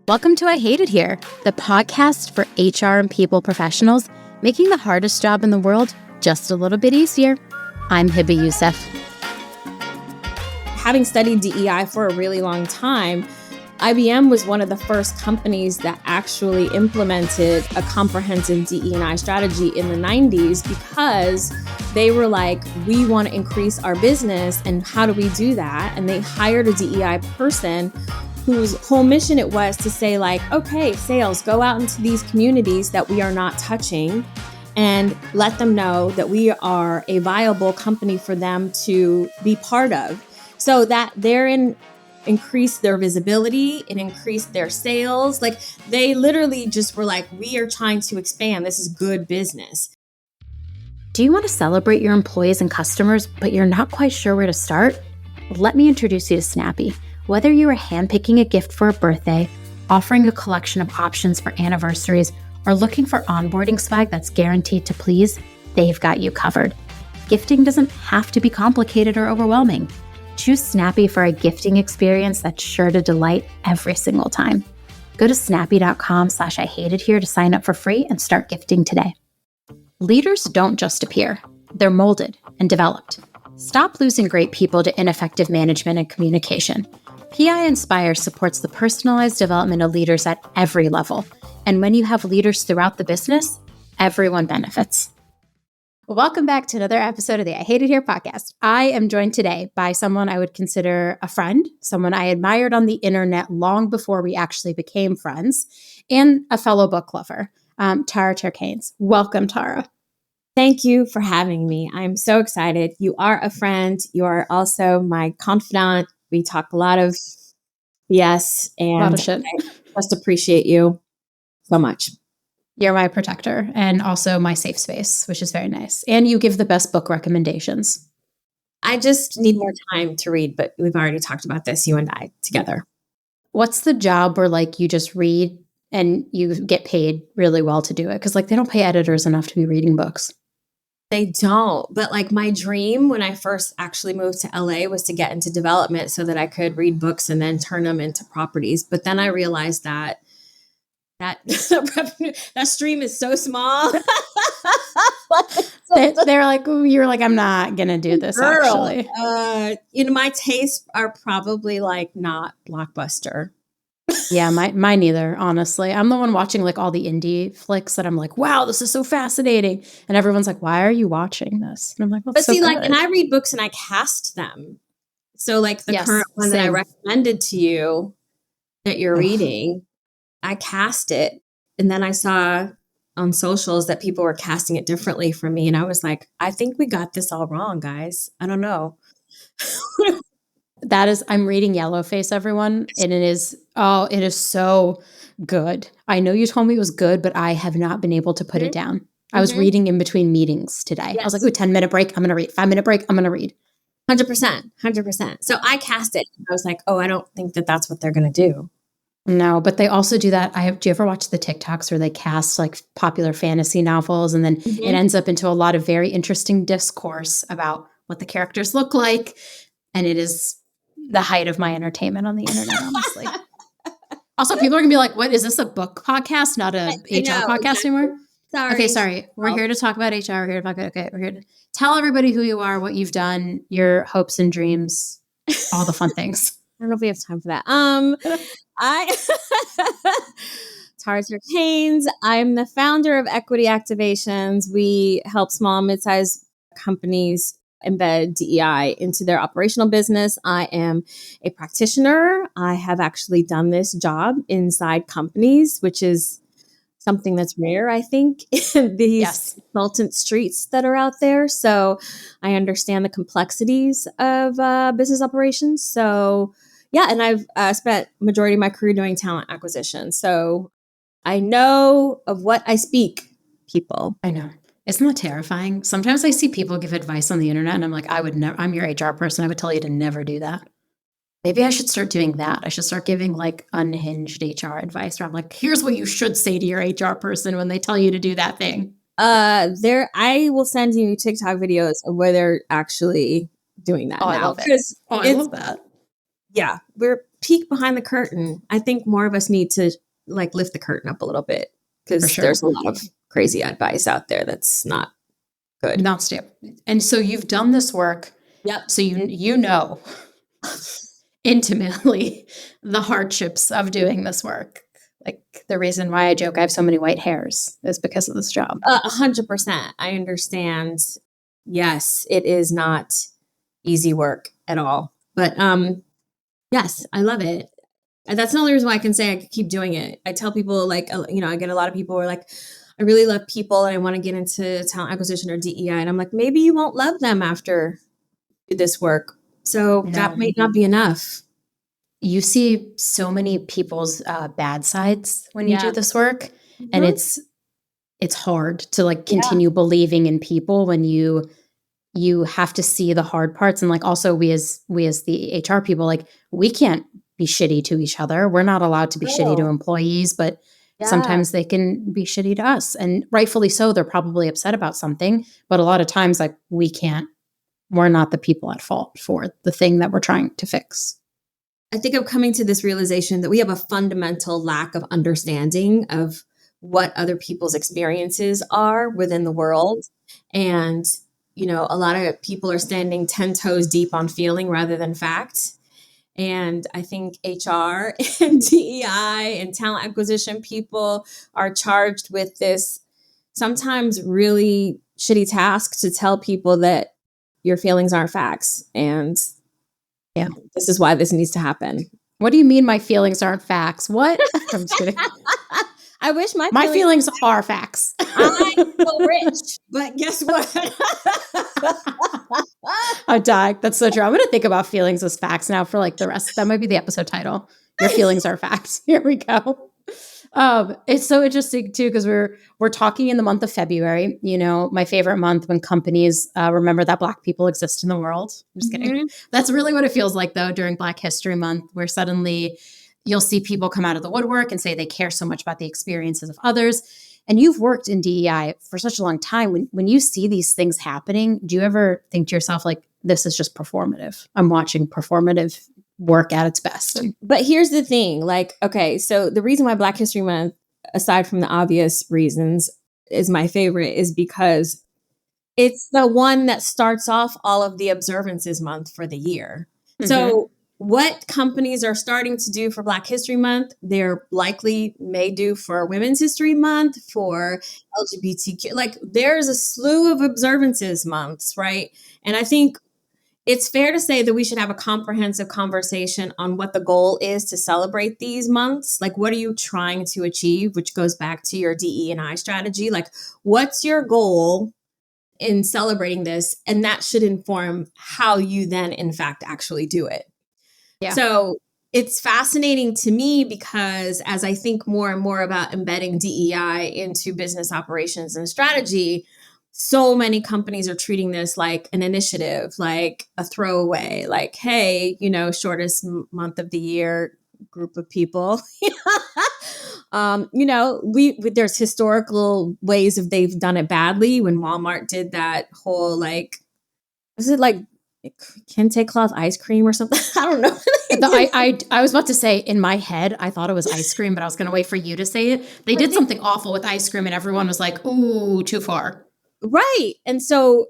Welcome to I Hate It Here, the podcast for HR and people professionals, making the hardest job in the world just a little bit easier. I'm Hebba Youssef. Having studied DEI for a really long time, IBM was one of the first companies that actually implemented a comprehensive DE&I strategy in the 90s because they were like, we want to increase our business, and how do we do that? And they hired a DEI person whose whole mission it was to say like, okay, sales, go out into these communities that we are not touching and let them know that we are a viable company for them to be part of. So that therein increased their visibility, it increased their sales. Like they literally just were like, we are trying to expand. This is good business. Do you want to celebrate your employees and customers, but you're not quite sure where to start? Let me introduce you to Snappy. Whether you are handpicking a gift for a birthday, offering a collection of options for anniversaries, or looking for onboarding swag that's guaranteed to please, they've got you covered. Gifting doesn't have to be complicated or overwhelming. Choose Snappy for a gifting experience that's sure to delight every single time. Go to snappy.com/IHateItHere to sign up for free and start gifting today. Leaders don't just appear. They're molded and developed. Stop losing great people to ineffective management and communication. PI Inspire supports the personalized development of leaders at every level. And when you have leaders throughout the business, everyone benefits. Welcome back to another episode of the I Hate It Here podcast. I am joined today by someone I would consider a friend, someone I admired on the internet long before we actually became friends, and a fellow book lover, Tara Turk-Haynes. Welcome, Tara. Thank you for having me. I'm so excited. You are a friend. You are also my confidant. We talk a lot of BS, and a lot of shit. I just appreciate you so much. You're my protector and also my safe space, which is very nice. And you give the best book recommendations. I just need more time to read, but we've already talked about this, you and I, together. What's the job where like you just read and you get paid really well to do it? Because like they don't pay editors enough to be reading books. They don't. But like my dream when I first actually moved to LA was to get into development so that I could read books and then turn them into properties. But then I realized that that stream is so small. They're like, you're like, I'm not going to do this. Girl, actually. My tastes are probably like not blockbuster. Yeah, mine neither, honestly. I'm the one watching like all the indie flicks that I'm like, wow, this is so fascinating. And everyone's like, why are you watching this? And I'm like, well, but so see, good. like, and I read books and I cast them. So like the current one that I recommended to you that you're reading, I cast it. And then I saw on socials that people were casting it differently from me. And I was like, I think we got this all wrong, guys. I don't know. I'm reading Yellowface, everyone. And it is so good. I know you told me it was good, but I have not been able to put it down. I was reading in between meetings today. Yes. I was like, 10-minute break, I'm going to read. 5-minute break, I'm going to read. 100%. So I cast it. I was like, I don't think that that's what they're going to do. No, but they also do that. Do you ever watch the TikToks where they cast like popular fantasy novels and then it ends up into a lot of very interesting discourse about what the characters look like. And it is the height of my entertainment on the internet, honestly. Also, people are going to be like, what, is this a book podcast, not a HR podcast anymore? Sorry. Okay, sorry. We're here to talk about HR. We're here to talk about, we're here to tell everybody who you are, what you've done, your hopes and dreams, all the fun things. I don't know if we have time for that. Tara Turk-Haynes. I'm the founder of Equity Activations. We help small and mid-sized companies embed DEI into their operational business. I am a practitioner. I have actually done this job inside companies, which is something that's rare, I think, in these consultant streets that are out there. So I understand the complexities of business operations. So yeah, and I've spent majority of my career doing talent acquisition. So I know of what I speak, people. I know. Isn't that terrifying? Sometimes I see people give advice on the internet and I'm like, I would never, I'm your HR person. I would tell you to never do that. Maybe I should start doing that. I should start giving like unhinged HR advice where I'm like, here's what you should say to your HR person when they tell you to do that thing. I will send you TikTok videos of where they're actually doing that. I love it. I love that. Yeah, peek behind the curtain. I think more of us need to like lift the curtain up a little bit because there's a lot of crazy advice out there that's not good. Not stable. And so you've done this work. Yep. So you know intimately the hardships of doing this work. Like the reason why I joke I have so many white hairs is because of this job. 100%. I understand. Yes, it is not easy work at all. But yes, I love it. And that's the only reason why I can say I could keep doing it. I tell people like, I get a lot of people who are like, I really love people and I want to get into talent acquisition or DEI. And I'm like, maybe you won't love them after you do this work. So that might not be enough. You see so many people's bad sides when you do this work. Mm-hmm. And it's hard to like continue believing in people when you have to see the hard parts. And like also we as the HR people, like we can't be shitty to each other. We're not allowed to be shitty to employees, but sometimes they can be shitty to us. And rightfully so, they're probably upset about something. But a lot of times like we're not the people at fault for the thing that we're trying to fix. I think I'm coming to this realization that we have a fundamental lack of understanding of what other people's experiences are within the world. And, a lot of people are standing 10 toes deep on feeling rather than fact. And I think HR and DEI and talent acquisition people are charged with this sometimes really shitty task to tell people that your feelings aren't facts. And this is why this needs to happen. What do you mean my feelings aren't facts? What? I'm just kidding. I wish my feelings are facts. I'm so rich, but guess what? I'm dying. That's so true. I'm going to think about feelings as facts now for like the rest. That might be the episode title. Your feelings are facts. Here we go. It's so interesting too, because we're talking in the month of February, my favorite month when companies remember that Black people exist in the world. I'm just kidding. That's really what it feels like though during Black History Month, where suddenly you'll see people come out of the woodwork and say they care so much about the experiences of others. And you've worked in DEI for such a long time. When you see these things happening, do you ever think to yourself, like, this is just performative? I'm watching performative work at its best. But here's the thing, like, okay, so the reason why Black History Month, aside from the obvious reasons, is my favorite is because it's the one that starts off all of the observances month for the year. Mm-hmm. So what companies are starting to do for Black History Month, they're likely may do for Women's History Month, for LGBTQ. Like there's a slew of observances months, right? And I think it's fair to say that we should have a comprehensive conversation on what the goal is to celebrate these months. Like, what are you trying to achieve? Which goes back to your DE&I strategy. Like, what's your goal in celebrating this? And that should inform how you then, in fact, actually do it. Yeah. So it's fascinating to me because as I think more and more about embedding DEI into business operations and strategy, so many companies are treating this like an initiative, like a throwaway, like, hey, shortest month of the year group of people. There's historical ways of they've done it badly. When Walmart did that whole, like, was it like kente cloth ice cream or something? I don't know. I was about to say, in my head, I thought it was ice cream, but I was going to wait for you to say it. They did something awful with ice cream and everyone was like, ooh, too far. Right. And so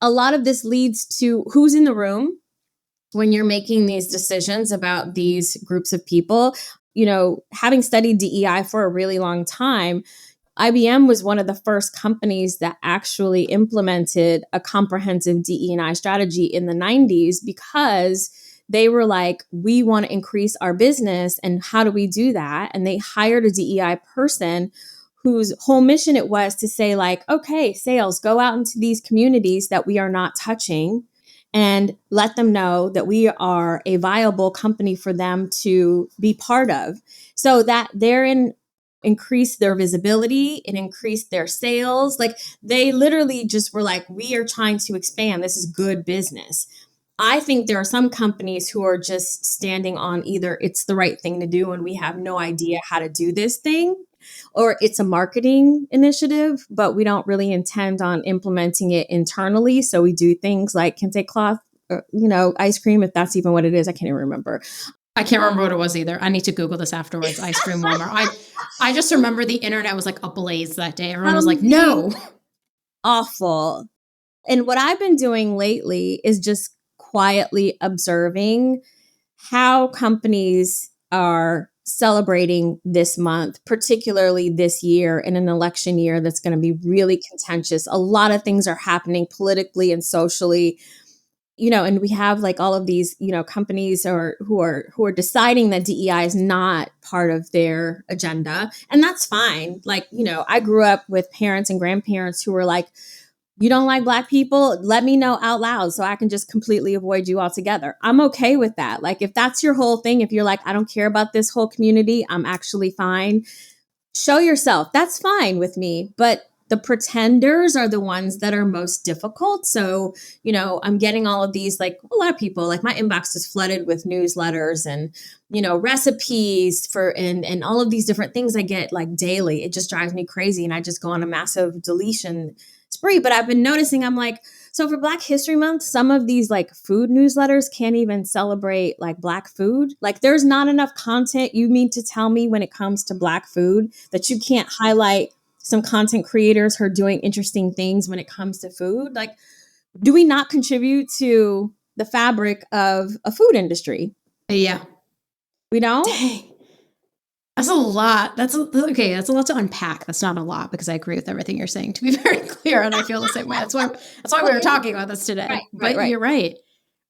a lot of this leads to who's in the room when you're making these decisions about these groups of people. Having studied DEI for a really long time, IBM was one of the first companies that actually implemented a comprehensive DE&I strategy in the 90s because they were like, we want to increase our business. And how do we do that? And they hired a DEI person whose whole mission it was to say, like, okay, sales, go out into these communities that we are not touching and let them know that we are a viable company for them to be part of. So that therein increased their visibility, it increased their sales. Like they literally just were like, we are trying to expand. This is good business. I think there are some companies who are just standing on either it's the right thing to do and we have no idea how to do this thing, or it's a marketing initiative, but we don't really intend on implementing it internally. So we do things like kente cloth, ice cream, if that's even what it is. I can't even remember. I can't remember what it was either. I need to Google this afterwards. Ice cream warmer. I just remember the internet was like ablaze that day. Everyone was like, no. Awful. And what I've been doing lately is just quietly observing how companies are celebrating this month, particularly this year in an election year that's going to be really contentious. A lot of things are happening politically and socially, and we have like all of these, companies who are deciding that DEI is not part of their agenda. And that's fine. Like, I grew up with parents and grandparents who were like, you don't like Black people? Let me know out loud so I can just completely avoid you altogether. I'm okay with that. Like, if that's your whole thing, if you're like, I don't care about this whole community, I'm actually fine. Show yourself. That's fine with me. But the pretenders are the ones that are most difficult. So, I'm getting all of these, like a lot of people, like my inbox is flooded with newsletters and, recipes and all of these different things I get like daily. It just drives me crazy. And I just go on a massive deletion spree. But I've been noticing, I'm like, so for Black History Month, some of these like food newsletters can't even celebrate like Black food. Like there's not enough content. You mean to tell me when it comes to Black food that you can't highlight some content creators who are doing interesting things when it comes to food? Like, do we not contribute to the fabric of a food industry? Yeah. We don't? Dang. That's a lot. That's a lot to unpack. That's not a lot because I agree with everything you're saying, to be very clear. And I feel the same way. That's why we were talking about this today. Right. You're right.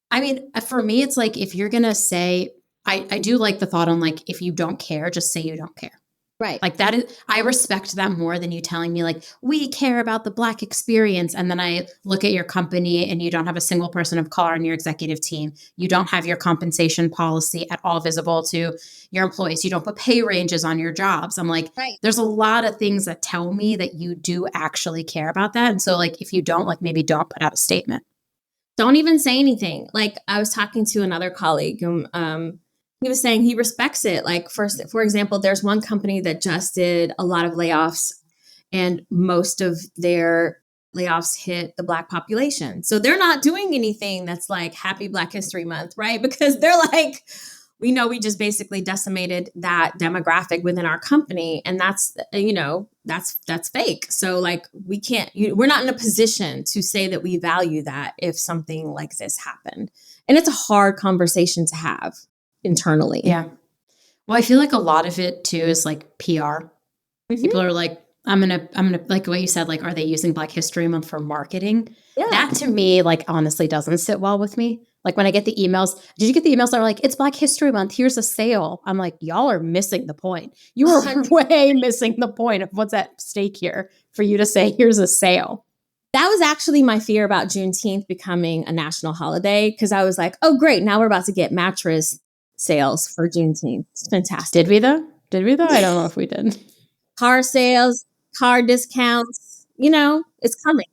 I mean, for me, it's like, if you're going to say, I do like the thought on like, if you don't care, just say you don't care. Right. Like that is, I respect that more than you telling me like, we care about the Black experience. And then I look at your company and you don't have a single person of color on your executive team. You don't have your compensation policy at all visible to your employees. You don't put pay ranges on your jobs. I'm like, right. There's a lot of things that tell me that you do actually care about that. And so like, if you don't, like maybe don't put out a statement. Don't even say anything. Like I was talking to another colleague he was saying he respects it. Like, for example, there's one company that just did a lot of layoffs and most of their layoffs hit the Black population. So they're not doing anything that's like Happy Black History Month, right? Because they're like, we know we just basically decimated that demographic within our company. And that's, that's fake. So like we're not in a position to say that we value that if something like this happened. And it's a hard conversation to have internally. Yeah. Well, I feel like a lot of it too is like PR. Mm-hmm. People are like, I'm gonna like what you said, like, are they using Black History Month for marketing? Yeah. That to me, like, honestly doesn't sit well with me. Like when I get the emails, did you get the emails that are like, it's Black History Month, here's a sale? I'm like, y'all are missing the point. You are way missing the point of what's at stake here for you to say, here's a sale. That was actually my fear about Juneteenth becoming a national holiday, because I was like, oh, great, now we're about to get mattress sales for Juneteenth. It's fantastic. Did we though? I don't know if we did. Car sales, car discounts, it's coming.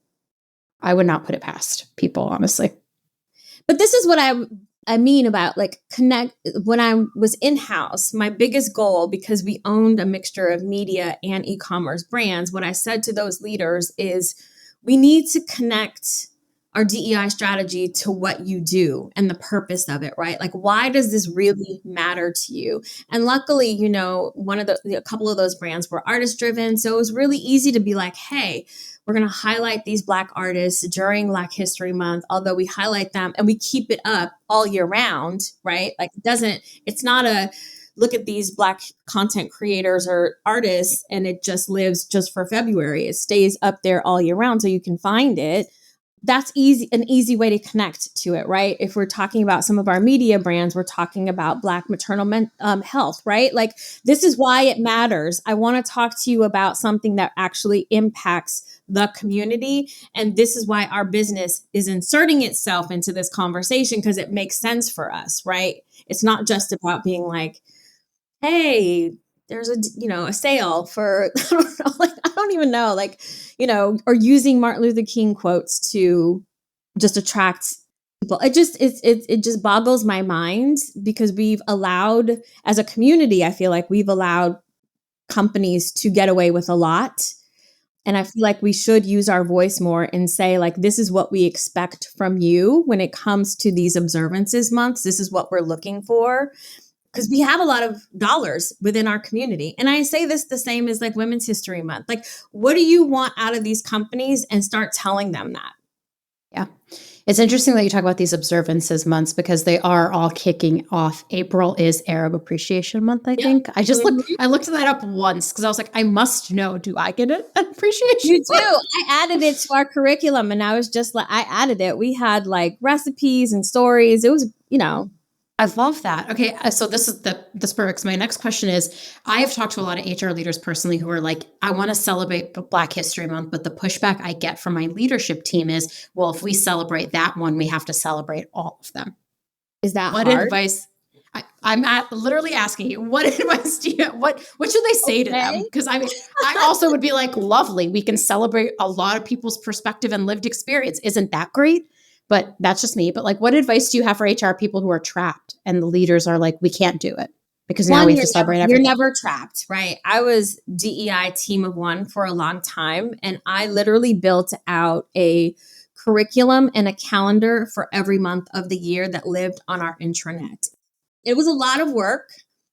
I would not put it past people, honestly. But this is what I mean about like connect. When I was in-house, my biggest goal, because we owned a mixture of media and e-commerce brands, what I said to those leaders is we need to connect our DEI strategy to what you do and the purpose of it, right? Like, why does this really matter to you? And luckily, a couple of those brands were artist driven. So it was really easy to be like, hey, we're going to highlight these Black artists during Black History Month, although we highlight them and we keep it up all year round, right? Like it's not a look at these Black content creators or artists and it just lives just for February. It stays up there all year round so you can find it. That's an easy way to connect to it, right? If we're talking about some of our media brands, we're talking about Black maternal health, right? Like, this is why it matters. I want to talk to you about something that actually impacts the community. And this is why our business is inserting itself into this conversation, because it makes sense for us, right? It's not just about being like, hey, there's a sale for, I don't even know, or using Martin Luther King quotes to just attract people. It just boggles my mind, because we've allowed, as a community, I feel like we've allowed companies to get away with a lot. And I feel like we should use our voice more and say, like, this is what we expect from you when it comes to these observances months. This is what we're looking for. because we have a lot of dollars within our community. And I say this the same as like Women's History Month. Like, what do you want out of these companies? And start telling them that. Yeah. It's interesting that you talk about these observances months because they are all kicking off. April is Arab Appreciation Month, I think. I just looked that up once because I was like, I must know. Do I get an appreciation? You do. I added it to our curriculum and I was just like, I added it. We had like recipes and stories. It was, I love that. Okay, so this perks. My next question is, I have talked to a lot of HR leaders personally who are like, I want to celebrate Black History Month, but the pushback I get from my leadership team is, well, if we celebrate that one, we have to celebrate all of them. Is that what hard? Advice? I'm literally asking you, what advice do you? What should they say to them? Because I mean, I also would be like, lovely, we can celebrate a lot of people's perspective and lived experience. Isn't that great? But that's just me. But like, what advice do you have for HR people who are trapped and the leaders are like, we can't do it because now we have to celebrate everything? You're never trapped, right? I was DEI team of one for a long time. And I literally built out a curriculum and a calendar for every month of the year that lived on our intranet. It was a lot of work.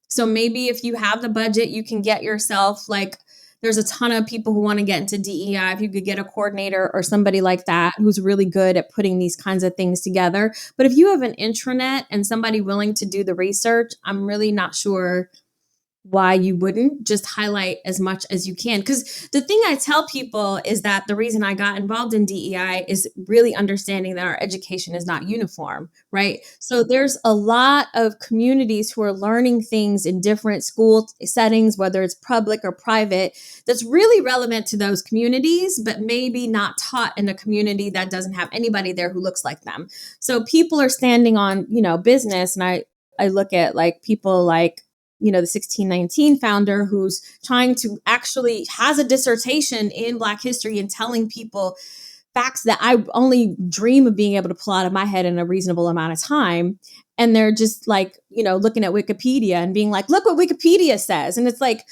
So maybe if you have the budget, you can get yourself like, there's a ton of people who want to get into DEI. If you could get a coordinator or somebody like that who's really good at putting these kinds of things together. But if you have an intranet and somebody willing to do the research, I'm really not sure why you wouldn't just highlight as much as you can. Because the thing I tell people is that the reason I got involved in DEI is really understanding that our education is not uniform, right? So there's a lot of communities who are learning things in different school settings, whether it's public or private, that's really relevant to those communities, but maybe not taught in a community that doesn't have anybody there who looks like them. So people are standing on, business. And I look at like people like, the 1619 founder who's trying to actually has a dissertation in Black history and telling people facts that I only dream of being able to pull out of my head in a reasonable amount of time. And they're just like, looking at Wikipedia and being like, look what Wikipedia says. And it's like,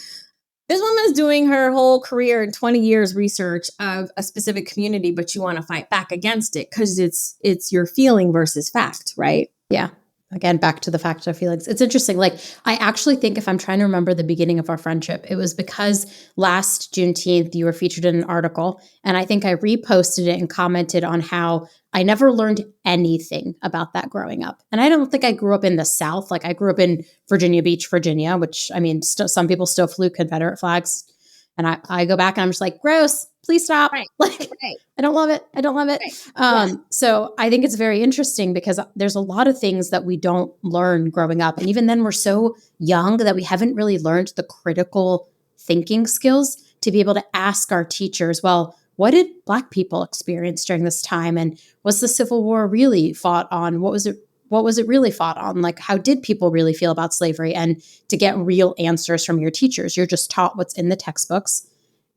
this woman's doing her whole career in 20 years research of a specific community, but you want to fight back against it because it's your feeling versus fact, right? Yeah. Again, back to the fact of feelings. It's interesting. Like, I actually think if I'm trying to remember the beginning of our friendship, it was because last Juneteenth, you were featured in an article. And I think I reposted it and commented on how I never learned anything about that growing up. And I don't think I grew up in the South. Like, I grew up in Virginia Beach, Virginia, which, I mean, some people still flew Confederate flags. And I go back and I'm just like, gross, please stop. Right. Like, right. I don't love it. Right. So I think it's very interesting because there's a lot of things that we don't learn growing up. And even then we're so young that we haven't really learned the critical thinking skills to be able to ask our teachers, well, what did Black people experience during this time? And was the Civil War really fought on? What was it really fought on? Like, how did people really feel about slavery? And to get real answers from your teachers, you're just taught what's in the textbooks.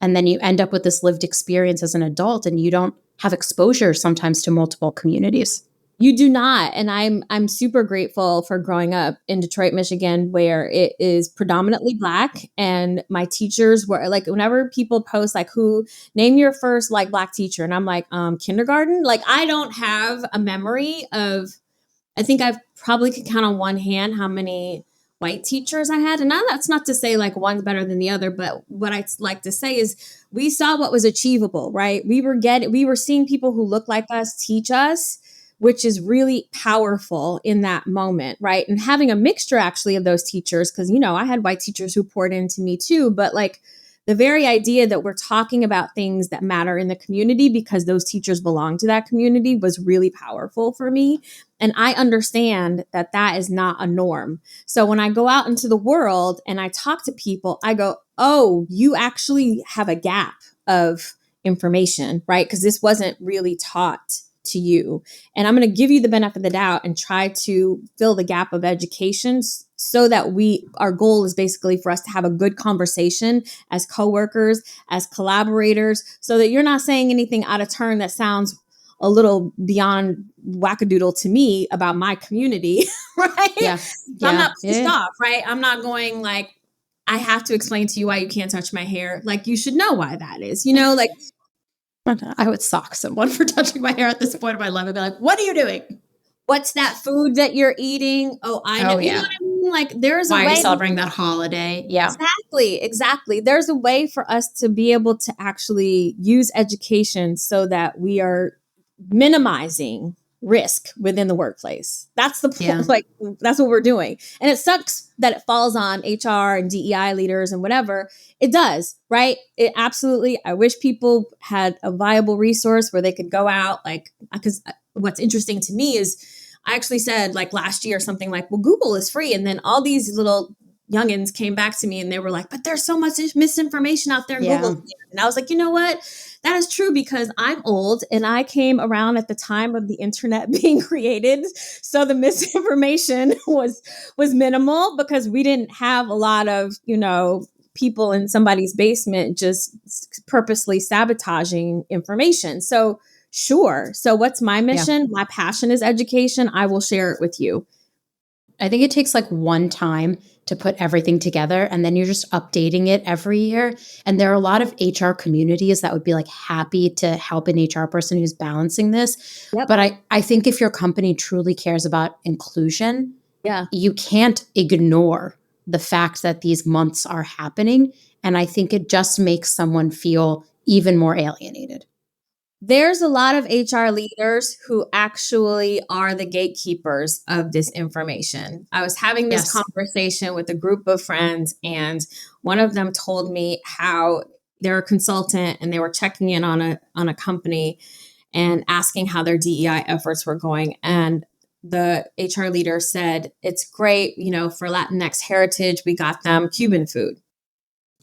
And then you end up with this lived experience as an adult and you don't have exposure sometimes to multiple communities. You do not. And I'm super grateful for growing up in Detroit, Michigan, where it is predominantly Black. And my teachers were like, whenever people post like, who name your first like Black teacher? And I'm like, kindergarten. Like, I don't have a memory of, I think I've probably could count on one hand how many white teachers I had. And now that's not to say like one's better than the other, but what I like to say is we saw what was achievable, right? We were seeing people who look like us teach us, which is really powerful in that moment, right? And having a mixture actually of those teachers, because, I had white teachers who poured into me too, but like the very idea that we're talking about things that matter in the community because those teachers belong to that community was really powerful for me. And I understand that that is not a norm. So when I go out into the world and I talk to people, I go, oh, you actually have a gap of information, right? Because this wasn't really taught to you. And I'm going to give you the benefit of the doubt and try to fill the gap of education so that our goal is basically for us to have a good conversation as coworkers, as collaborators, so that you're not saying anything out of turn that sounds a little beyond wackadoodle to me about my community, right? Yeah. So I'm not pissed off, right? I'm not going like, I have to explain to you why you can't touch my hair. Like, you should know why that is, like. I would sock someone for touching my hair at this point of my life and be like, what are you doing? What's that food that you're eating? Oh, I know. Oh, yeah. like there's a Why are way. you celebrating that holiday? Yeah. Exactly. There's a way for us to be able to actually use education so that we are minimizing risk within the workplace. That's the point. Yeah. Like, that's what we're doing. And it sucks that it falls on HR and DEI leaders and whatever. It does, right? It absolutely. I wish people had a viable resource where they could go out, like, because what's interesting to me is I actually said like last year something like, well, Google is free. And then all these little youngins came back to me and they were like, but there's so much misinformation out there in Google. And I was like, you know what? That is true because I'm old and I came around at the time of the internet being created. So the misinformation was minimal because we didn't have a lot of, people in somebody's basement just purposely sabotaging information. So sure. So what's my mission? My passion is education. I will share it with you. I think it takes like one time to put everything together and then you're just updating it every year. And there are a lot of HR communities that would be like happy to help an HR person who's balancing this. Yep. But I think if your company truly cares about inclusion, you can't ignore the fact that these months are happening. And I think it just makes someone feel even more alienated. There's a lot of HR leaders who actually are the gatekeepers of this information. I was having this conversation with a group of friends, and one of them told me how they're a consultant and they were checking in on a company and asking how their DEI efforts were going. And the HR leader said, it's great, for Latinx heritage, we got them Cuban food.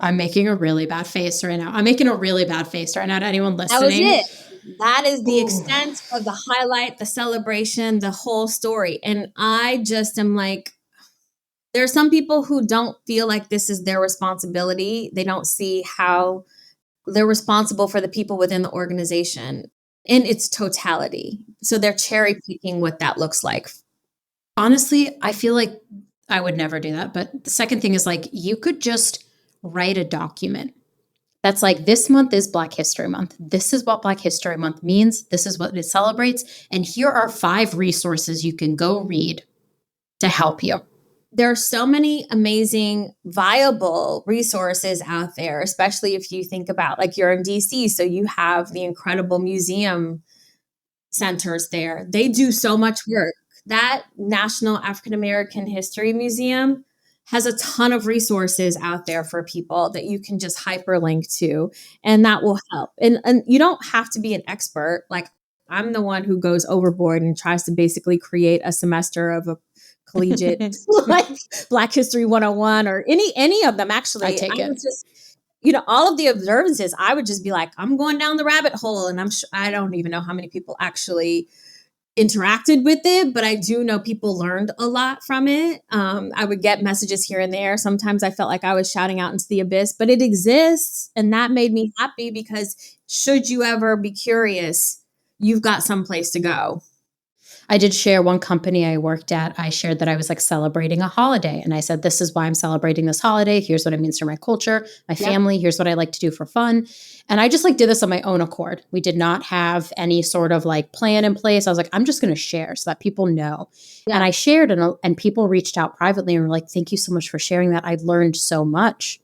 I'm making a really bad face right now. I'm making a really bad face right now to anyone listening. That was it. That is the extent of the highlight, the celebration, the whole story. And I just am like, there are some people who don't feel like this is their responsibility. They don't see how they're responsible for the people within the organization in its totality. So they're cherry picking what that looks like. Honestly, I feel like I would never do that. But the second thing is like, you could just write a document that's like, this month is Black History Month. This is what Black History Month means. This is what it celebrates. And here are 5 resources you can go read to help you. There are so many amazing, viable resources out there, especially if you think about like you're in DC. So you have the incredible museum centers there. They do so much work. That National African American History Museum has a ton of resources out there for people that you can just hyperlink to, and that will help. And you don't have to be an expert. Like I'm the one who goes overboard and tries to basically create a semester of a collegiate like Black History 101 or any of them. Actually, I take it. Just, all of the observances, I would just be like, I'm going down the rabbit hole, and I don't even know how many people actually interacted with it, but I do know people learned a lot from it. I would get messages here and there. Sometimes I felt like I was shouting out into the abyss, but it exists. And that made me happy because should you ever be curious, you've got someplace to go. I did share one company I worked at. I shared that I was like celebrating a holiday. And I said, this is why I'm celebrating this holiday. Here's what it means for my culture, my family. Here's what I like to do for fun. And I just like did this on my own accord. We did not have any sort of like plan in place. I was like, I'm just going to share so that people know. And I shared and people reached out privately and were like, thank you so much for sharing that. I learned so much.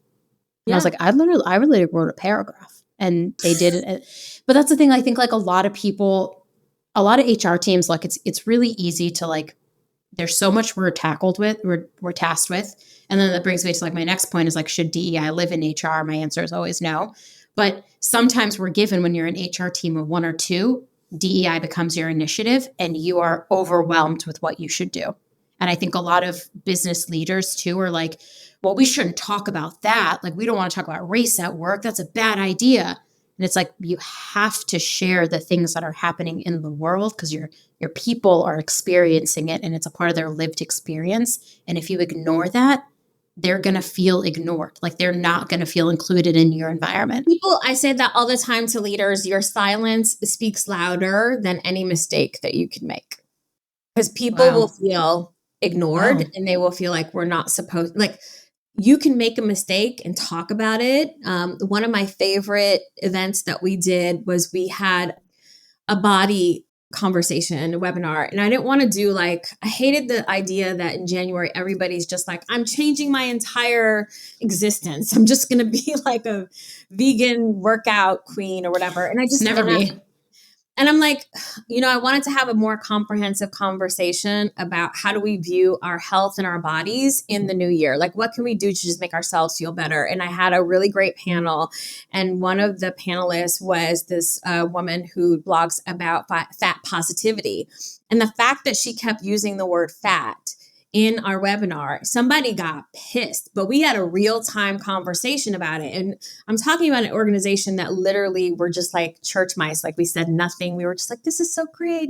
And I was like, I really wrote a paragraph, and they did it. But that's the thing. I think like a lot of HR teams, like it's really easy to like, there's so much we're tasked with. And then that brings me to like my next point is like, should DEI live in HR? My answer is always no. But sometimes we're given, when you're an HR team of 1 or 2, DEI becomes your initiative and you are overwhelmed with what you should do. And I think a lot of business leaders too are like, well, we shouldn't talk about that. Like, we don't want to talk about race at work. That's a bad idea. And it's like, you have to share the things that are happening in the world because your people are experiencing it and it's a part of their lived experience. And if you ignore that, they're going to feel ignored. Like they're not going to feel included in your environment. I say that all the time to leaders. Your silence speaks louder than any mistake that you can make. Because people will feel ignored and they will feel like we're not supposed, like you can make a mistake and talk about it. One of my favorite events that we did was we had a body conversation, a webinar. And I didn't want to do I hated the idea that in January, everybody's just like, I'm changing my entire existence. I'm just going to be like a vegan workout queen or whatever. And I just never me. And I'm like, I wanted to have a more comprehensive conversation about how do we view our health and our bodies in the new year? Like, what can we do to just make ourselves feel better? And I had a really great panel. And one of the panelists was this woman who blogs about fat positivity. And the fact that she kept using the word fat in our webinar, somebody got pissed, but we had a real-time conversation about it. And I'm talking about an organization that literally were just like church mice. Like, we said nothing. We were just like, this is so great.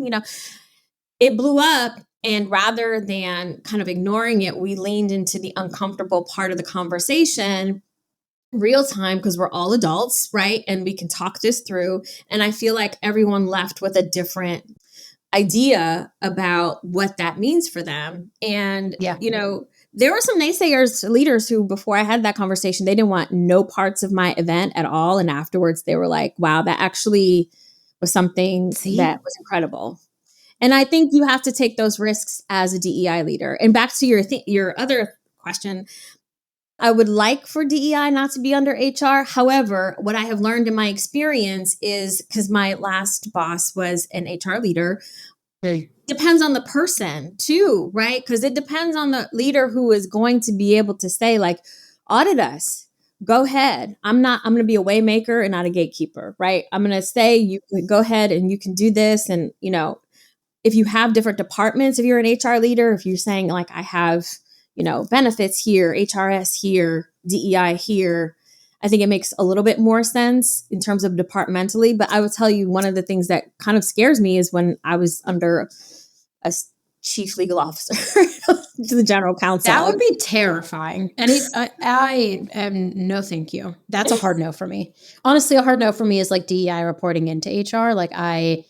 It blew up. And rather than kind of ignoring it, we leaned into the uncomfortable part of the conversation real time, because we're all adults, right? And we can talk this through. And I feel like everyone left with a different idea about what that means for them. And, there were some naysayers, leaders who, before I had that conversation, they didn't want no parts of my event at all. And afterwards they were like, wow, that actually was something that was incredible. And I think you have to take those risks as a DEI leader. And back to your other question, I would like for DEI not to be under HR. However, what I have learned in my experience is, because my last boss was an HR leader, depends on the person too, right? Because it depends on the leader who is going to be able to say, like, audit us. Go ahead. I'm going to be a way maker and not a gatekeeper, right? I'm going to say, you go ahead and you can do this. And, if you have different departments, if you're an HR leader, if you're saying like, I have, benefits here, HRS here, DEI here, I think it makes a little bit more sense in terms of departmentally. But I will tell you, one of the things that kind of scares me is when I was under a chief legal officer to the general counsel. That would be terrifying. And I am no, thank you. That's a hard no for me. Honestly, a hard no for me is like DEI reporting into HR. Like I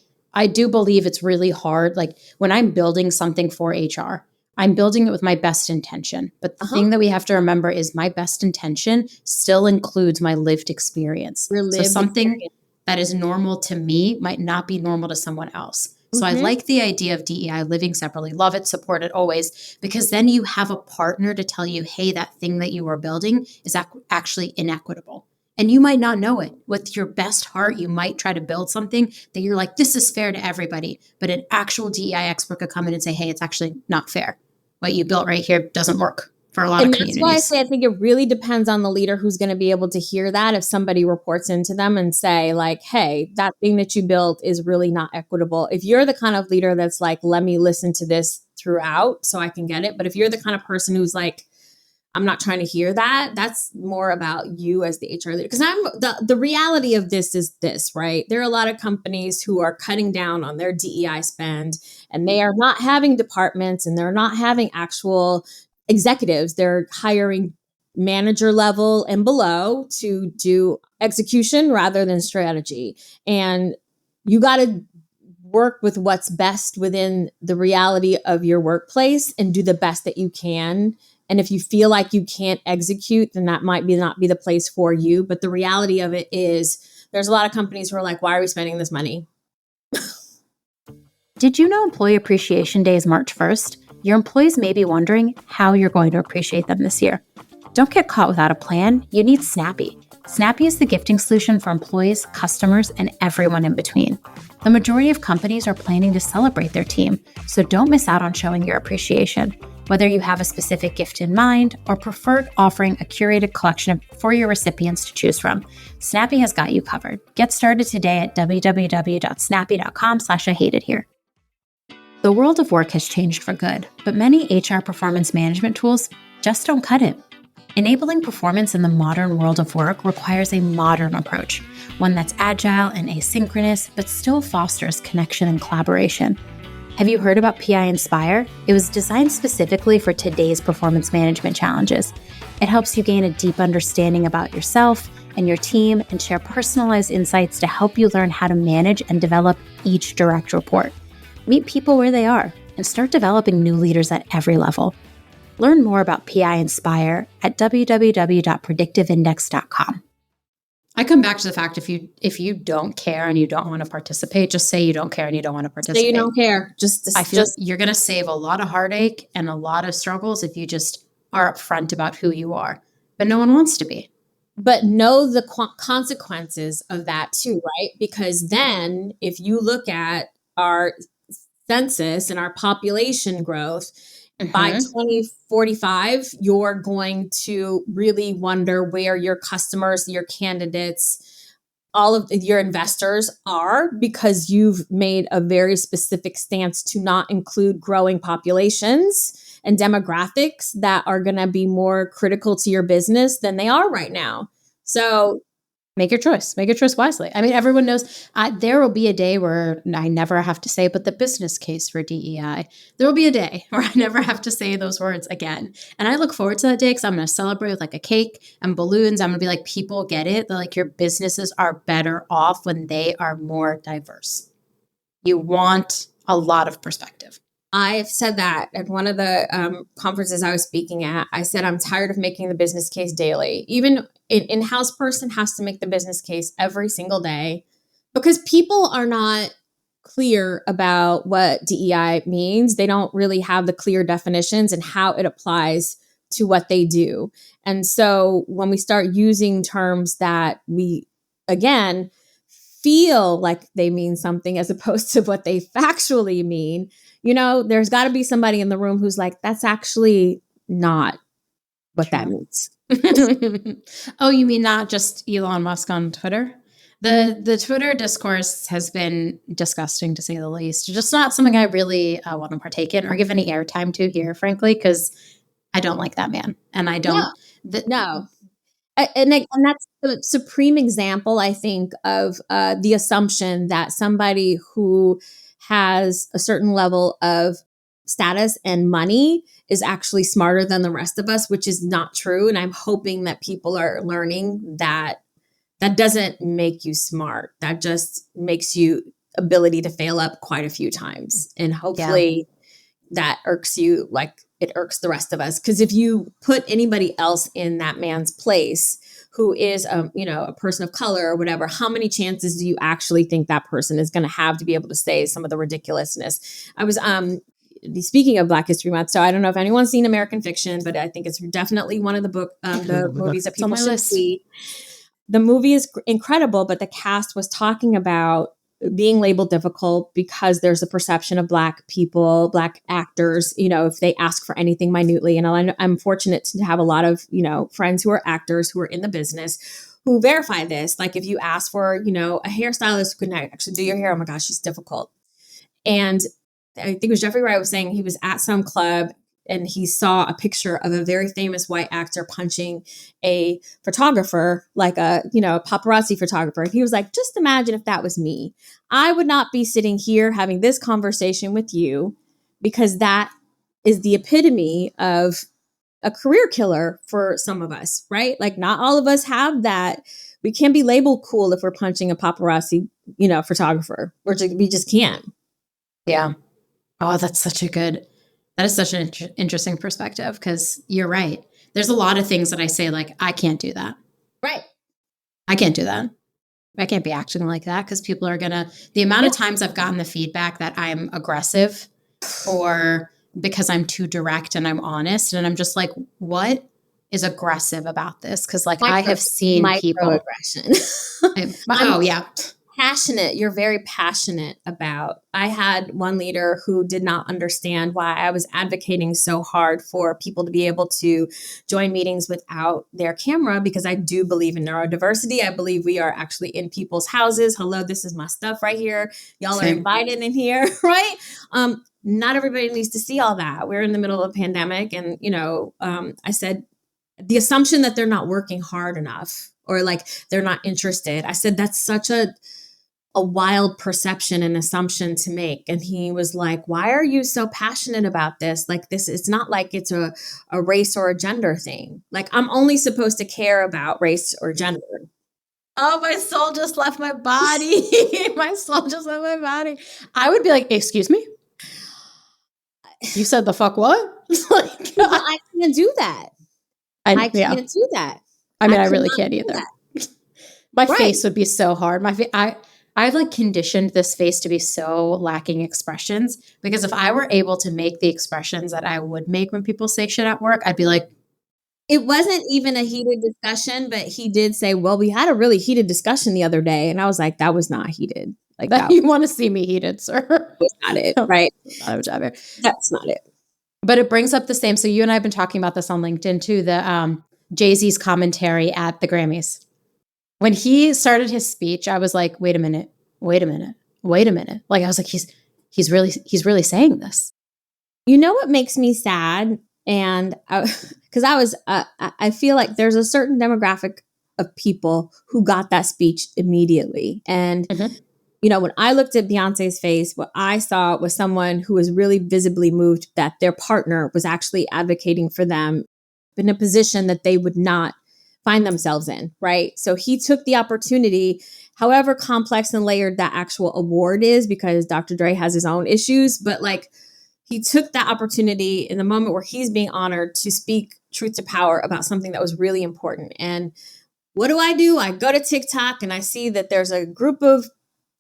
do believe it's really hard. Like, when I'm building something for HR, I'm building it with my best intention. But the thing that we have to remember is my best intention still includes my lived experience. So something that is normal to me might not be normal to someone else. So I like the idea of DEI living separately. Love it, support it always, because then you have a partner to tell you, hey, that thing that you are building is actually inequitable. And you might not know it. With your best heart, you might try to build something that you're like, this is fair to everybody. But an actual DEI expert could come in and say, hey, it's actually not fair. What you built right here doesn't work for a lot of communities. And that's why I say I think it really depends on the leader who's going to be able to hear that. If somebody reports into them and say like, hey, that thing that you built is really not equitable. If you're the kind of leader that's like, let me listen to this throughout so I can get it. But if you're the kind of person who's like, I'm not trying to hear that, that's more about you as the HR leader. Because the reality of this is this, right? There are a lot of companies who are cutting down on their DEI spend, and they are not having departments, and they're not having actual executives. They're hiring manager level and below to do execution rather than strategy. And you got to work with what's best within the reality of your workplace and do the best that you can. And if you feel like you can't execute, then that might not be the place for you. But the reality of it is there's a lot of companies who are like, why are we spending this money? Did you know Employee Appreciation Day is March 1st? Your employees may be wondering how you're going to appreciate them this year. Don't get caught without a plan. You need Snappy. Snappy is the gifting solution for employees, customers, and everyone in between. The majority of companies are planning to celebrate their team, so don't miss out on showing your appreciation. Whether you have a specific gift in mind or prefer offering a curated collection for your recipients to choose from, Snappy has got you covered. Get started today at www.snappy.com/IHateItHere. The world of work has changed for good, but many HR performance management tools just don't cut it. Enabling performance in the modern world of work requires a modern approach, one that's agile and asynchronous, but still fosters connection and collaboration. Have you heard about PI Inspire? It was designed specifically for today's performance management challenges. It helps you gain a deep understanding about yourself and your team and share personalized insights to help you learn how to manage and develop each direct report. Meet people where they are and start developing new leaders at every level. Learn more about PI Inspire at www.predictiveindex.com. I come back to the fact if you don't care and you don't want to participate, just say you don't care and you don't want to participate. Say you don't care. I feel you're going to save a lot of heartache and a lot of struggles if you just are upfront about who you are. But no one wants to be. But know the consequences of that too, right? Because then if you look at our census and our population growth, by 2045, you're going to really wonder where your customers, your candidates, all of your investors are, because you've made a very specific stance to not include growing populations and demographics that are going to be more critical to your business than they are right now. So make your choice. Make your choice wisely. I mean, everyone knows there will be a day where I never have to say, but the business case for DEI, there will be a day where I never have to say those words again. And I look forward to that day because I'm going to celebrate with like a cake and balloons. I'm going to be like, people get it. They're like, your businesses are better off when they are more diverse. You want a lot of perspective. I've said that at one of the conferences I was speaking at. I said, I'm tired of making the business case daily. Even an in-house person has to make the business case every single day, because people are not clear about what DEI means. They don't really have the clear definitions and how it applies to what they do. And so when we start using terms that we, again, feel like they mean something as opposed to what they factually mean, there's got to be somebody in the room who's like, that's actually not what that means. Oh, you mean not just Elon Musk on Twitter? The Twitter discourse has been disgusting, to say the least. Just not something I really want to partake in or give any airtime to here, frankly, because I don't like that man. And I don't. No. And that's the supreme example, I think, of the assumption that somebody who has a certain level of status and money is actually smarter than the rest of us, which is not true. And I'm hoping that people are learning that that doesn't make you smart. That just makes you ability to fail up quite a few times. And hopefully that irks you like it irks the rest of us. Because if you put anybody else in that man's place who is a person of color or whatever, how many chances do you actually think that person is going to have to be able to say some of the ridiculousness? I was speaking of Black History Month, so I don't know if anyone's seen American Fiction, but I think it's definitely one of the movies that people should see. The movie is incredible, but the cast was talking about being labeled difficult because there's a perception of Black people, Black actors, if they ask for anything minutely. And I'm fortunate to have a lot of, friends who are actors who are in the business who verify this. Like if you ask for, a hairstylist who can actually do your hair, oh my gosh, she's difficult. And I think it was Jeffrey Wright was saying he was at some club and he saw a picture of a very famous white actor punching a photographer, like a paparazzi photographer. And he was like, just imagine if that was me. I would not be sitting here having this conversation with you, because that is the epitome of a career killer for some of us, right? Like not all of us have that. We can't be labeled cool if we're punching a paparazzi, photographer. We just can't. Yeah. Oh, that is such an interesting perspective, because you're right. There's a lot of things that I say, like, I can't do that. Right. I can't do that. I can't be acting like that, because people are the amount of times I've gotten the feedback that I'm aggressive or because I'm too direct and I'm honest. And I'm just like, what is aggressive about this? Because I have seen people. Microaggression. Oh, yeah. Passionate. You're very passionate about. I had one leader who did not understand why I was advocating so hard for people to be able to join meetings without their camera, because I do believe in neurodiversity. I believe we are actually in people's houses. Hello, this is my stuff right here. Y'all are invited in here, right? Not everybody needs to see all that. We're in the middle of a pandemic. And, I said, the assumption that they're not working hard enough or like they're not interested. I said, that's such a wild perception and assumption to make. And he was like, why are you so passionate about this? Like this, it's not like it's a race or a gender thing. Like I'm only supposed to care about race or gender. Oh, my soul just left my body. My soul just left my body. I would be like, excuse me? You said the fuck what? I can't do that. I can't do that. I mean, I really can't either. My Right. face would be so hard. I've like conditioned this face to be so lacking expressions, because if I were able to make the expressions that I would make when people say shit at work, I'd be like, It wasn't even a heated discussion, but he did say, well, we had a really heated discussion the other day. And I was like, that was not heated. Like that you want to see me heated, sir. was not it, No, right? That's not it. But it brings up the same. So you and I have been talking about this on LinkedIn too, the Jay-Z's commentary at the Grammys. When he started his speech, I was like, wait a minute. Like I was like, he's really saying this. You know what makes me sad? And because I feel like there's a certain demographic of people who got that speech immediately. And, you know, when I looked at Beyonce's face, what I saw was someone who was really visibly moved that their partner was actually advocating for them in a position that they would not find themselves in, right? So he took the opportunity, however complex and layered that actual award is, because Dr. Dre has his own issues, but like he took that opportunity in the moment where he's being honored to speak truth to power about something that was really important. And what do? I go to TikTok and I see that there's a group of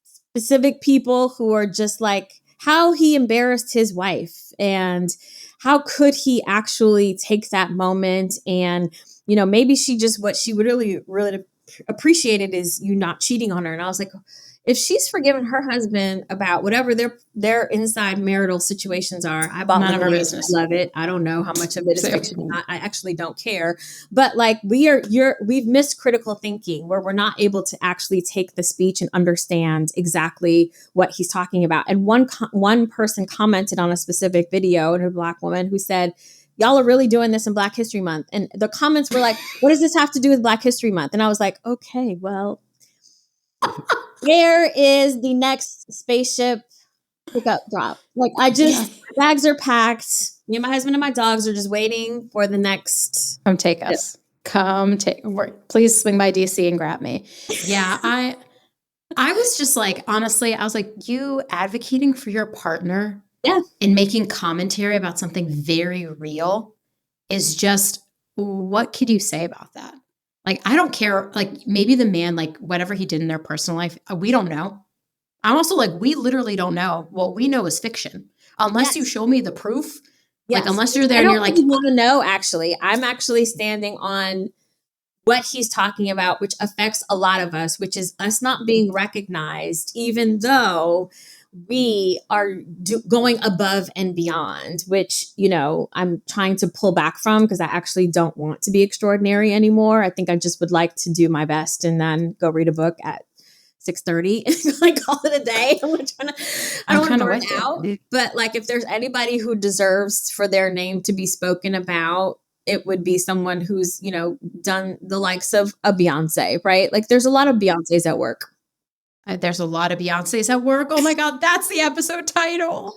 specific people who are just like, how he embarrassed his wife and how could he actually take that moment. And, you know, maybe what she would really, really appreciated is you not cheating on her. And I was like, if she's forgiven her husband about whatever their inside marital situations are, I bought none of our business. I love it. I don't know how much of it is fiction. I actually don't care. But like we've missed critical thinking where we're not able to actually take the speech and understand exactly what he's talking about. And one person commented on a specific video, and a Black woman who said, y'all are really doing this in Black History Month. And the comments were like, what does this have to do with Black History Month? And I was like, okay, well, where is the next spaceship pickup drop? Like bags are packed. Me and my husband and my dogs are just waiting for the next. Come take us. Please swing by DC and grab me. Yeah, I was just like, honestly, I was like, you advocating for your partner and making commentary about something very real is just, what could you say about that? Like, I don't care. Like, maybe the man, like, whatever he did in their personal life, we don't know. I'm also like, we literally don't know. What we know is fiction. Unless you show me the proof. Yes. Like, unless you're there and you're like, I don't want to know, actually. I'm actually standing on what he's talking about, which affects a lot of us, which is us not being recognized, even though we are going above and beyond, which, you know, I'm trying to pull back from because I actually don't want to be extraordinary anymore. I think I just would like to do my best and then go read a book at 6:30 and like call it a day. I don't want to burn out. But like, if there's anybody who deserves for their name to be spoken about, it would be someone who's, you know, done the likes of a Beyonce, right? Like there's a lot of Beyoncés at work. There's a lot of Beyoncés at work. Oh my God, that's the episode title.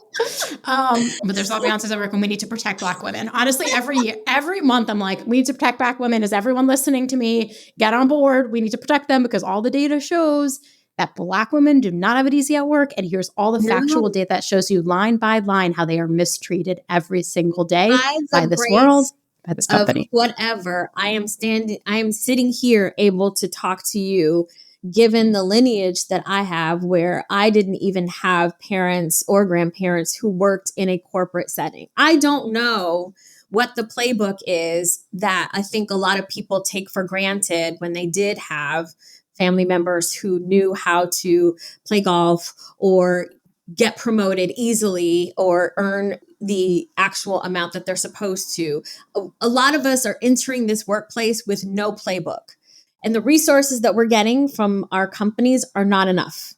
But there's a lot of Beyoncés at work, and we need to protect Black women. Honestly, every month I'm like, we need to protect Black women. Is everyone listening to me? Get on board. We need to protect them because all the data shows that Black women do not have it easy at work. And here's all the factual data that shows you line by line how they are mistreated every single day by this world, by this company. Whatever. I am sitting here able to talk to you given the lineage that I have, where I didn't even have parents or grandparents who worked in a corporate setting. I don't know what the playbook is that I think a lot of people take for granted when they did have family members who knew how to play golf or get promoted easily or earn the actual amount that they're supposed to. A lot of us are entering this workplace with no playbook. And the resources that we're getting from our companies are not enough.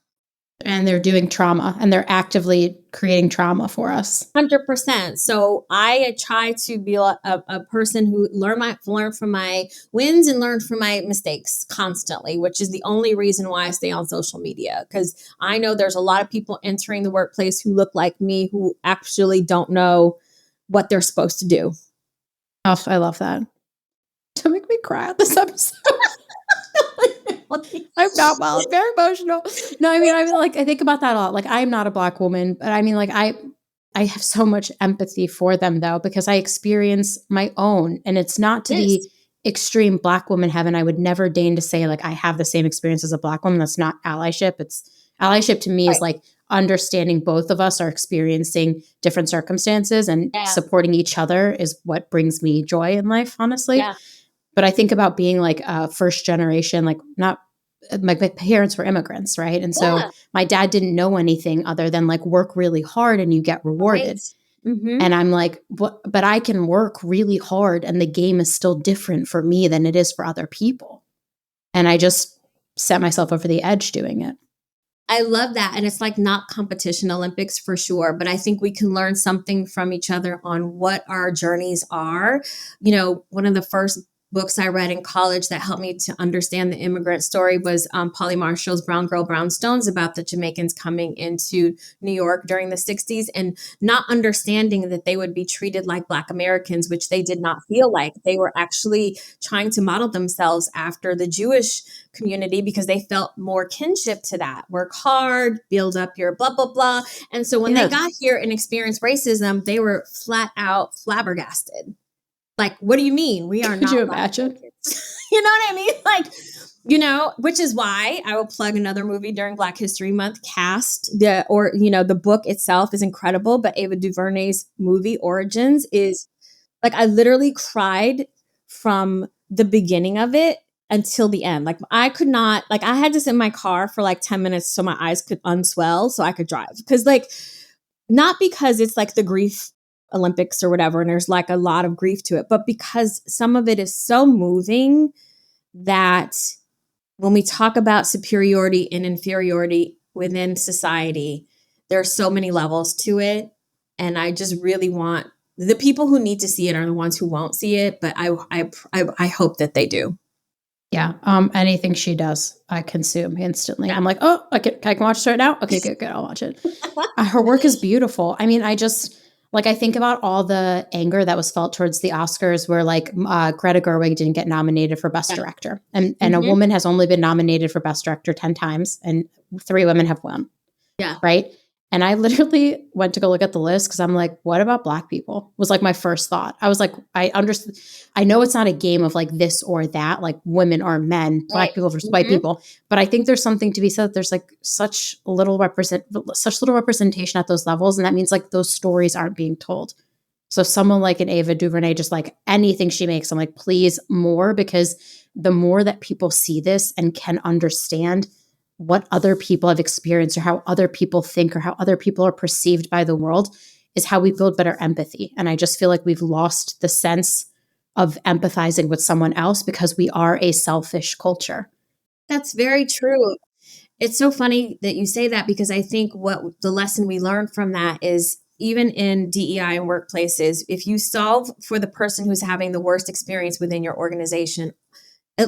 And they're doing trauma, and they're actively creating trauma for us. 100%. So I try to be a person who learn from my wins and learn from my mistakes constantly, which is the only reason why I stay on social media. Because I know there's a lot of people entering the workplace who look like me, who actually don't know what they're supposed to do. Oh, I love that. Don't make me cry on this episode. I'm not well. I'm very emotional. No, I mean, I think about that a lot. Like, I'm not a Black woman, but I mean, like, I have so much empathy for them though, because I experience my own, and it's not to be extreme Black women have, and I would never deign to say like I have the same experience as a Black woman. That's not allyship. It's allyship to me is like understanding both of us are experiencing different circumstances, and supporting each other is what brings me joy in life, honestly. Yeah. But I think about being like a first generation, like not my parents were immigrants, right? And so my dad didn't know anything other than like work really hard and you get rewarded. And I'm like, but I can work really hard and the game is still different for me than it is for other people. And I just set myself over the edge doing it. I love that. And it's like not competition Olympics for sure, but I think we can learn something from each other on what our journeys are. You know, one of the first books I read in college that helped me to understand the immigrant story was Polly Marshall's Brown Girl, Brown Stones, about the Jamaicans coming into New York during the 60s and not understanding that they would be treated like Black Americans, which they did not feel like. They were actually trying to model themselves after the Jewish community because they felt more kinship to that. Work hard, build up your blah, blah, blah. And so when they got here and experienced racism, they were flat out flabbergasted. Like, what do you mean? We are not. Could you imagine? You know what I mean? Like, you know, which is why I will plug another movie during Black History Month, Cast. The book itself is incredible, but Ava DuVernay's movie Origins is like, I literally cried from the beginning of it until the end. Like, I could not, like, I had to sit in my car for like 10 minutes so my eyes could unswell so I could drive. Because, like, not because it's like the grief Olympics or whatever, and there's like a lot of grief to it, but because some of it is so moving that when we talk about superiority and inferiority within society, there are so many levels to it. And I just really want the people who need to see it are the ones who won't see it, but I hope that they do. Yeah. Anything she does, I consume instantly. Yeah. I'm like, oh, I can watch this right now. Okay, good. I'll watch it. Her work is beautiful. I mean, I think about all the anger that was felt towards the Oscars where like Greta Gerwig didn't get nominated for Best Director. And a woman has only been nominated for Best Director 10 times and 3 women have won. Yeah. Right. And I literally went to go look at the list because I'm like, what about Black people? Was like my first thought. I was like, I know it's not a game of like this or that, like women or men, Black people versus white people. But I think there's something to be said that there's like such little representation at those levels. And that means like those stories aren't being told. So someone like an Ava DuVernay, just like anything she makes, I'm like, please more, because the more that people see this and can understand what other people have experienced or how other people think or how other people are perceived by the world is how we build better empathy. And I just feel like we've lost the sense of empathizing with someone else because we are a selfish culture. That's very true. It's so funny that you say that because I think what the lesson we learned from that is even in DEI and workplaces, if you solve for the person who's having the worst experience within your organization,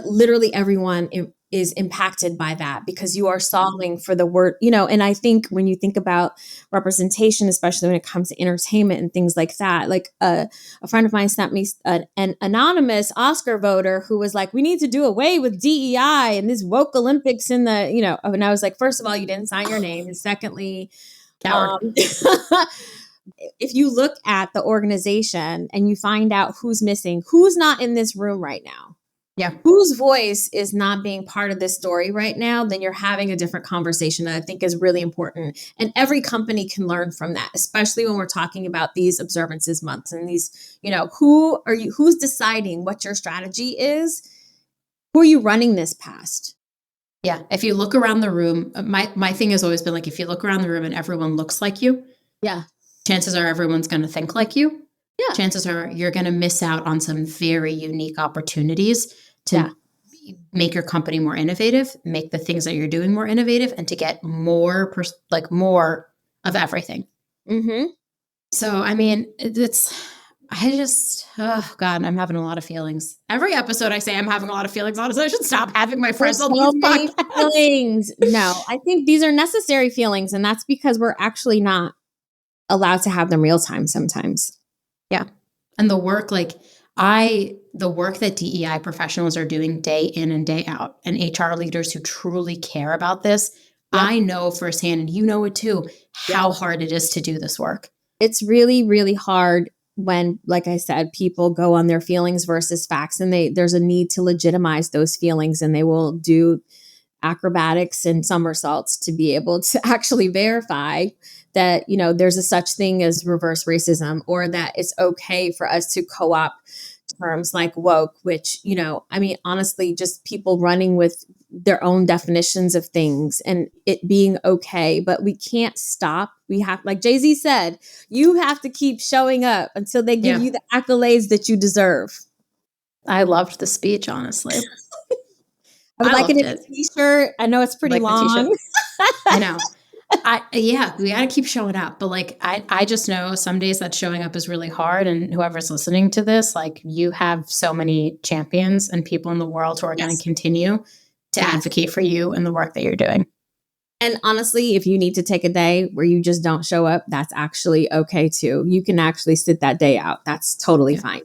literally everyone is impacted by that because you are solving for the word, and I think when you think about representation, especially when it comes to entertainment and things like that, like a friend of mine sent me an anonymous Oscar voter who was like, we need to do away with DEI and this woke Olympics and and I was like, first of all, you didn't sign your name. And secondly, if you look at the organization and you find out who's missing, who's not in this room right now, whose voice is not being part of this story right now, then you're having a different conversation that I think is really important. And every company can learn from that, especially when we're talking about these observances months and these, who's deciding what your strategy is? Who are you running this past? Yeah. If you look around the room, my thing has always been like, if you look around the room and everyone looks like you, chances are everyone's going to think like you. Yeah. Chances are you're going to miss out on some very unique opportunities to make your company more innovative, make the things that you're doing more innovative, and to get more of everything. Mm-hmm. So, I mean, oh God, I'm having a lot of feelings. Every episode I say I'm having a lot of feelings. Honestly, I should stop having my friends on these podcasts. Feelings. No, I think these are necessary feelings, and that's because we're actually not allowed to have them real time sometimes. Yeah. And the work that DEI professionals are doing day in and day out, and HR leaders who truly care about this, I know firsthand, and you know it too, how hard it is to do this work. It's really, really hard. when, like I said, people go on their feelings versus facts, and there's a need to legitimize those feelings, and they will do acrobatics and somersaults to be able to actually verify that, there's a such thing as reverse racism, or that it's okay for us to co-opt terms like woke, which, honestly, just people running with their own definitions of things and it being okay. But we can't stop. We have, like Jay-Z said, you have to keep showing up until they give you the accolades that you deserve. I loved the speech, honestly. I would like it in a t-shirt. I know it's pretty long. I know. We got to keep showing up. But like, I just know some days that showing up is really hard. And whoever's listening to this, like, you have so many champions and people in the world who are going to continue to advocate for you and the work that you're doing. And honestly, if you need to take a day where you just don't show up, that's actually okay too. You can actually sit that day out. That's totally fine.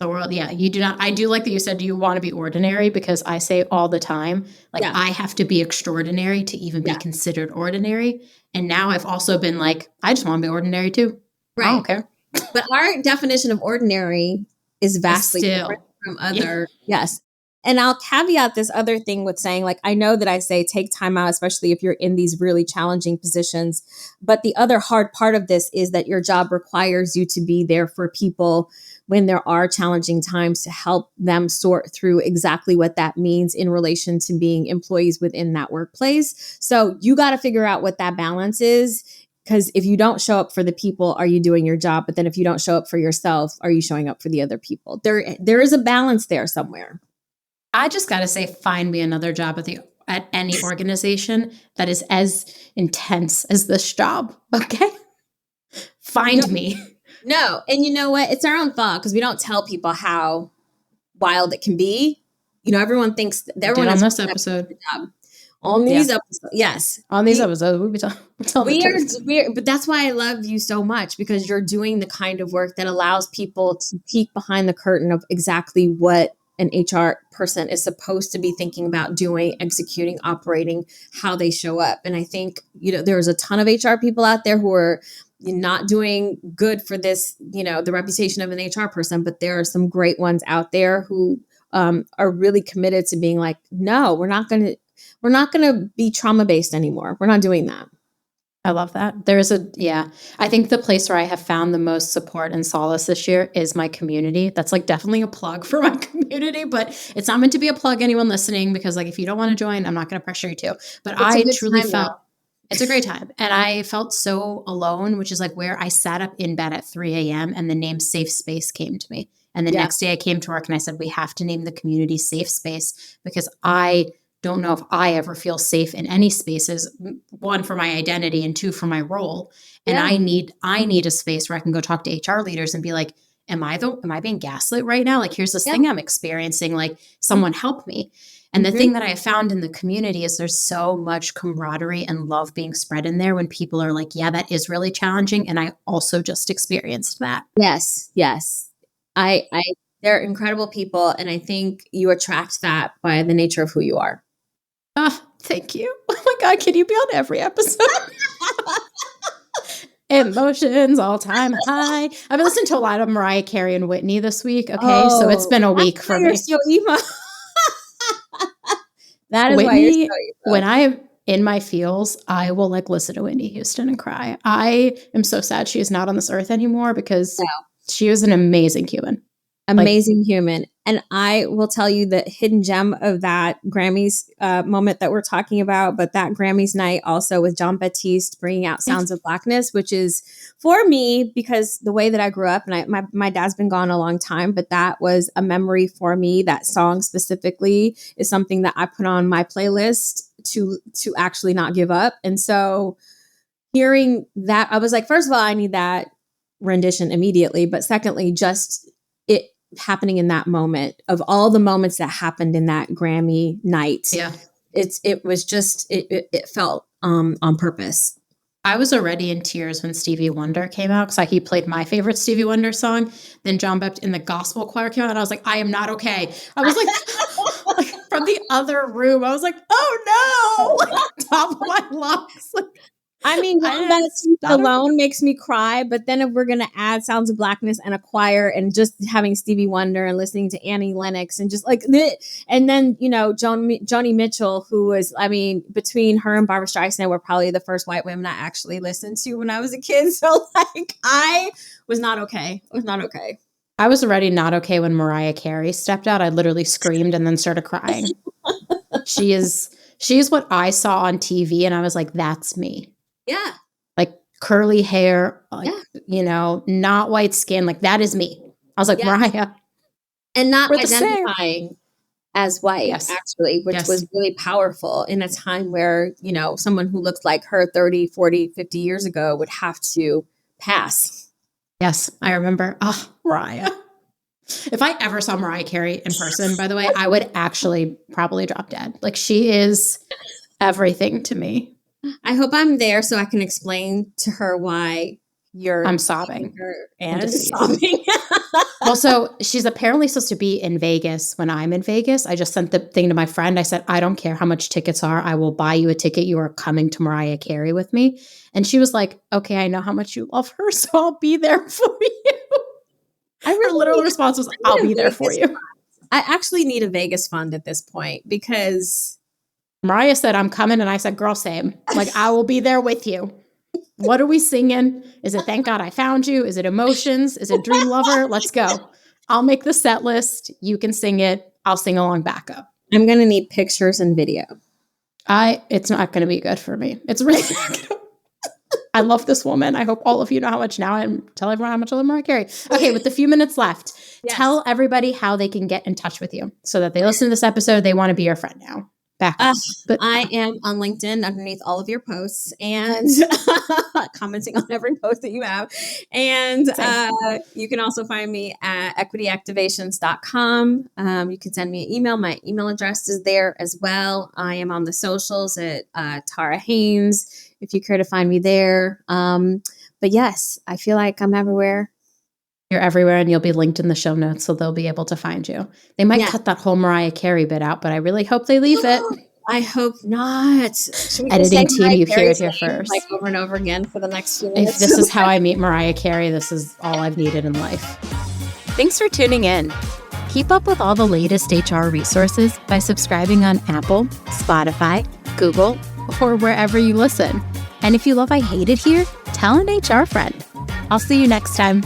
The world, you do not. I do like that you said you want to be ordinary, because I say all the time, like, I have to be extraordinary to even be considered ordinary. And now I've also been like, I just want to be ordinary too. Right. I don't care. But our definition of ordinary is vastly different from other. Yes. And I'll caveat this other thing with saying, like, I know that I say take time out, especially if you're in these really challenging positions. But the other hard part of this is that your job requires you to be there for people when there are challenging times, to help them sort through exactly what that means in relation to being employees within that workplace. So you got to figure out what that balance is. Because if you don't show up for the people, are you doing your job? But then if you don't show up for yourself, are you showing up for the other people? There is a balance there somewhere. I just got to say, find me another job at any organization that is as intense as this job. Okay. Find me. No. And you know what? It's our own fault, because we don't tell people how wild it can be. Everyone thinks that everyone on this episode. On these episodes. Yes. On these episodes, we'll be telling weird. But that's why I love you so much, because you're doing the kind of work that allows people to peek behind the curtain of exactly what an HR person is supposed to be thinking about doing, executing, operating, how they show up. And I think, there's a ton of HR people out there who are not doing good for this, the reputation of an HR person, but there are some great ones out there who are really committed to being like, no, we're not going to be trauma-based anymore. We're not doing that. I love that. I think the place where I have found the most support and solace this year is my community. That's like definitely a plug for my community, but it's not meant to be a plug, anyone listening, because like, if you don't want to join, I'm not going to pressure you to, but I truly felt it's a great time. And I felt so alone, which is like where I sat up in bed at 3 a.m. and the name Safe Space came to me. And the next day I came to work and I said, we have to name the community Safe Space, because I don't know if I ever feel safe in any spaces, one, for my identity, and two, for my role. And I need a space where I can go talk to HR leaders and be like, am I being gaslit right now? Like, here's this thing I'm experiencing, like, someone help me. And the thing that I have found in the community is there's so much camaraderie and love being spread in there when people are like, yeah, that is really challenging. And I also just experienced that. Yes. They're incredible people. And I think you attract that by the nature of who you are. Thank you. Oh my God, can you be on every episode? Emotions all time high. I've been listening to a lot of Mariah Carey and Whitney this week. Okay, so it's been a week for me. You're so emo. That is Whitney, why you're so emo. When I am in my feels, I will like listen to Whitney Houston and cry. I am so sad she is not on this earth anymore, because she was an amazing human. Amazing human. And I will tell you the hidden gem of that Grammys moment that we're talking about, but that Grammys night also with Jon Batiste bringing out Sounds of Blackness, which is for me, because the way that I grew up, and my dad's been gone a long time, but that was a memory for me. That song specifically is something that I put on my playlist to actually not give up. And so hearing that, I was like, first of all, I need that rendition immediately. But secondly, just it happening in that moment, of all the moments that happened in that Grammy night. Yeah. It was just, it felt on purpose. I was already in tears when Stevie Wonder came out, because he played my favorite Stevie Wonder song. Then John Baptiste in the gospel choir came out, and I was like, I am not okay. I was like, from the other room, I was like, oh no, like, top of my lungs. I mean, that alone makes me cry. But then if we're going to add Sounds of Blackness and a choir and just having Stevie Wonder and listening to Annie Lennox and just like, and then, Joni Mitchell, who was, I mean, between her and Barbra Streisand were probably the first white women I actually listened to when I was a kid. So like, I was not okay. I was already not okay when Mariah Carey stepped out. I literally screamed and then started crying. She is what I saw on TV, and I was like, that's me. Yeah. Like curly hair, like, not white skin. Like that is me. I was like, Mariah. And not identifying as white, actually, which was really powerful in a time where, someone who looked like her 30, 40, 50 years ago would have to pass. Yes, I remember. Oh, Mariah. If I ever saw Mariah Carey in person, by the way, I would actually probably drop dead. Like she is everything to me. I hope I'm there so I can explain to her why I'm sobbing. And sobbing. Well, so she's apparently supposed to be in Vegas when I'm in Vegas. I just sent the thing to my friend. I said, I don't care how much tickets are. I will buy you a ticket. You are coming to Mariah Carey with me. And she was like, okay, I know how much you love her, so I'll be there for you. Her literal response was, I'll be there for you. I actually need a Vegas fund at this point because Mariah said, I'm coming. And I said, girl, same. Like, I will be there with you. What are we singing? Is it Thank God I Found You? Is it Emotions? Is it Dream Lover? Let's go. I'll make the set list. You can sing it. I'll sing along backup. I'm going to need pictures and video. It's not going to be good for me. It's really I love this woman. I hope all of you know how much now. And tell everyone how much I love Mariah Carey. Okay, with the few minutes left, tell everybody how they can get in touch with you so that they listen to this episode. They want to be your friend now. But I am on LinkedIn underneath all of your posts and commenting on every post that you have. And you can also find me at equityactivations.com. You can send me an email. My email address is there as well. I am on the socials at Tara Haynes, if you care to find me there. But yes, I feel like I'm everywhere. You're everywhere, and you'll be linked in the show notes, so they'll be able to find you. They might cut that whole Mariah Carey bit out, but I really hope they leave it. I hope not. Editing team, you hear it here first. Like over and over again for the next few minutes. If this is how I meet Mariah Carey, this is all I've needed in life. Thanks for tuning in. Keep up with all the latest HR resources by subscribing on Apple, Spotify, Google, or wherever you listen. And if you love I Hate It Here, tell an HR friend. I'll see you next time.